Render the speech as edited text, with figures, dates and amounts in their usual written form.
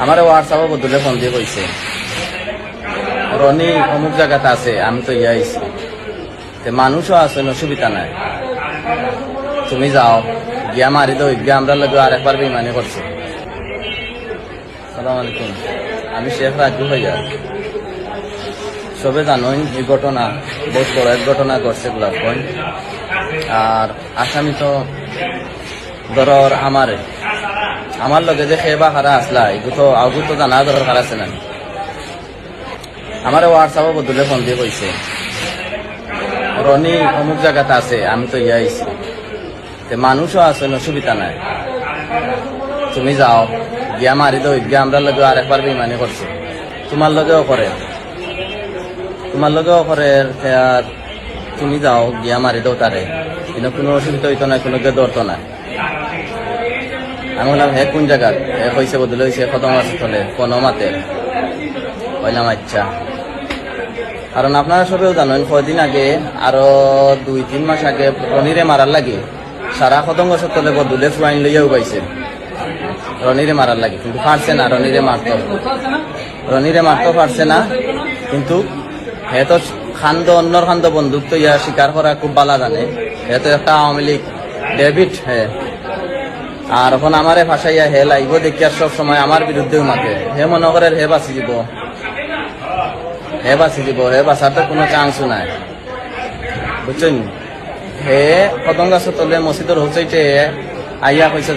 আমার হোয়াটসঅ্যাপে বদলে ফোন দিয়ে কইছে রনি অমুক জায়গাতে আছে, আমি তো আইছি, মানুষও আছে, অসুবিধা নাই, তুমি যাও গিয়া মারি দো গিয়া, আমরা লোক আর একবার বেমানি করছে। সালাম আলাইকুম, আমি শেখ রাজু ভাইয়া। সবে জানোই এই ঘটনা বহুত বড় এক ঘটনা ঘটছে গোলাপগঞ্জ। আর আসামি তো ধরর আমার লগে যে খেবা খারা আসলা এগুলো তো আগু তো জানা দরকার আছে না। আমার হোয়াটসঅ্যাপে বদলে ফোন দিয়ে কইছে রনি অমুক জায়গাতে আছে, আমি তো আইছি, মানুষও আছে, অসুবিধা নাই, তুমি যাও গিয়া মারি দো গিয়া, আমরা লগে আর একবার বেমানি করছে। তোমার লগেও করে আর তুমি যাও গিয়া মারি দাও তারে, কিন্তু কোনো অসুবিধা হইতো না, কোনো ধরতো না। আমি বললাম হে কোন জায়গার, হে কইছে বদলে হয়েছে কত মাস চলে কোনো মাতে বললাম আচ্ছা। কারণ আপনারা সবেও জানেন কয়দিন আগে আরো 2-3 মাস আগে রনিরে মারার লাগে সারা খতঙ্গ সতলে বদলে ফুয়াইন লইয়াও পাইছে রনিরে মারার লাগে, কিন্তু পারছে না, রনিরে মারতে পারছে না। কিন্তু হে তো অন্যর খান্দ বন্দুক তো ইয়া শিকার করা খুব ভালো জানে, হে তো একটা আওয়ামী লীগ ডেভিড হে। আর এখন আমারে ফাঁসাইয়া হে লাইব দেখিয়া সব সময় আমার বিরুদ্ধেও মাতে, হে মনে করে হে বাঁচি দিব, হে বাঁচার তো কোনো চান্সও নাই, বুঝছেন। হে পতঙ্গা তলে মসজিদের হোসাইটে আইয়া কইছে